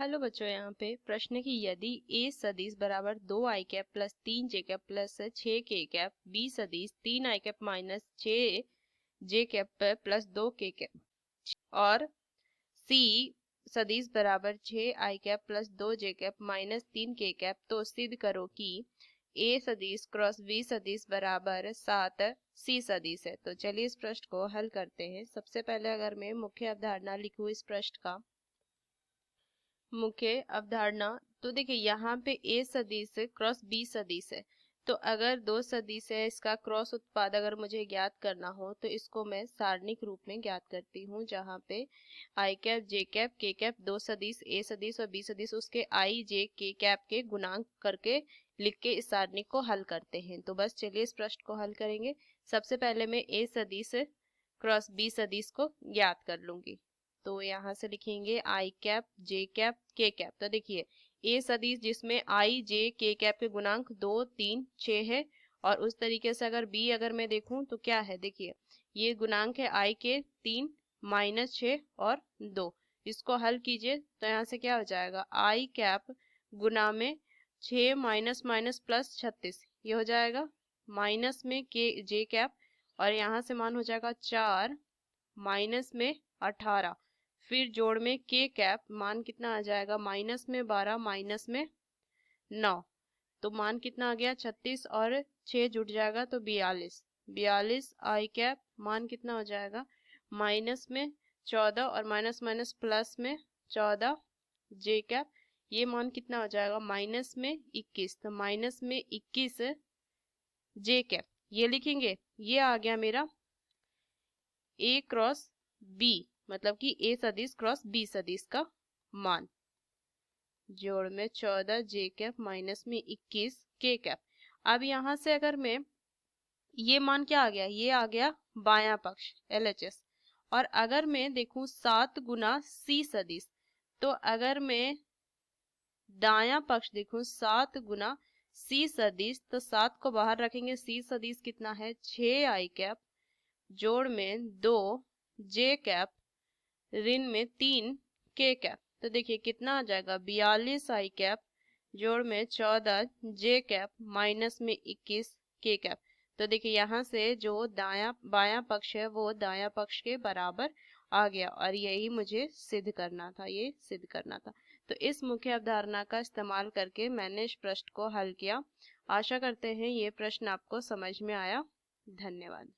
Hello बच्चों, यहाँ पे प्रश्न है कि यदि a सदिश बराबर 2 i cap plus 3j cap plus 6k cap, b सदिश 3 i cap minus 6j cap plus 2k cap और c सदिश बराबर 6 i cap plus 2j cap minus 3k cap, तो सिद्ध करो कि a सदिश क्रॉस b सदिश बराबर 7c सदिश है। तो चलिए इस प्रश्न को हल करते हैं। सबसे पहले अगर मैं मुख्य अवधारणा लिखूं इस प्रश्न का, मुख्य अवधारणा, तो देखिए यहाँ पे a सदिश क्रॉस b सदिश है। तो अगर दो सदिश है, इसका क्रॉस उत्पाद अगर मुझे ज्ञात करना हो तो इसको मैं सारणिक रूप में ज्ञात करती हूँ, जहाँ पे i cap j cap k cap दो सदिश a सदिश और b सदिश उसके i j k कैप के गुणांक करके लिख के इस सारणी को हल करते हैं। तो बस चलिए इस प्रश्न को हल करेंगे। सबसे पहले मैं a सदिश क्रॉस b सदिश को ज्ञात कर लूंगी। तो यहाँ से लिखेंगे आई कैप जे कैप के कैप। तो देखिए ए सदिश जिसमें आई जे के कैप के गुणांक 2 3 6 है, और उस तरीके से अगर बी अगर मैं देखूं तो क्या है, देखिए ये गुणांक है आई के 3 माइनस 6 और 2। इसको हल कीजिए तो यहाँ से क्या हो जाएगा, आई कैप गुना में 6 माइनस माइनस प्लस 36, ये हो जाएगा माइनस में के जे कैप, और यहाँ से मान हो जाएगा 4 माइनस में 18, फिर जोड़ में के कैप, मान कितना आ जाएगा माइनस में 12 माइनस में 9, तो मान कितना आ गया 36 और 6 जुड़ जाएगा तो 42। 42 आई कैप मान कितना हो जाएगा माइनस में 14 और माइनस माइनस प्लस में 14 जे कैप, ये मान कितना हो जाएगा माइनस में 21, तो माइनस में 21 जे कैप, ये लिखेंगे। ये आ गया मेरा ए क्रॉस बी, मतलब कि ए सदिश क्रॉस बी सदिश का मान, जोड़ में 14 जे कैप माइनस में 21 के कैप। अब यहाँ से अगर मैं, ये मान क्या आ गया, ये आ गया बायां पक्ष LHS, और अगर मैं देखूं 7 गुना सी सदिश, तो अगर मैं दायां पक्ष देखूं 7 गुना सी सदिश, तो 7 को बाहर रखेंगे, सी सदिश कितना है 6 आई कैप, जोड़ में 2 जे कैप, ऋण में 3 के कैप। तो देखिए कितना आ जाएगा 42 आई कैप, जोड़ में 14 जे कैप माइनस में 21 के कैप। तो देखिए यहाँ से जो दायां बायां पक्ष है वो दायां पक्ष के बराबर आ गया, और यही मुझे सिद्ध करना था, ये सिद्ध करना था। तो इस मुख्य अवधारणा का इस्तेमाल करके मैंने इस प्रश्न को हल किया। आशा करते हैं ये प्रश्न आपको समझ में आया। धन्यवाद।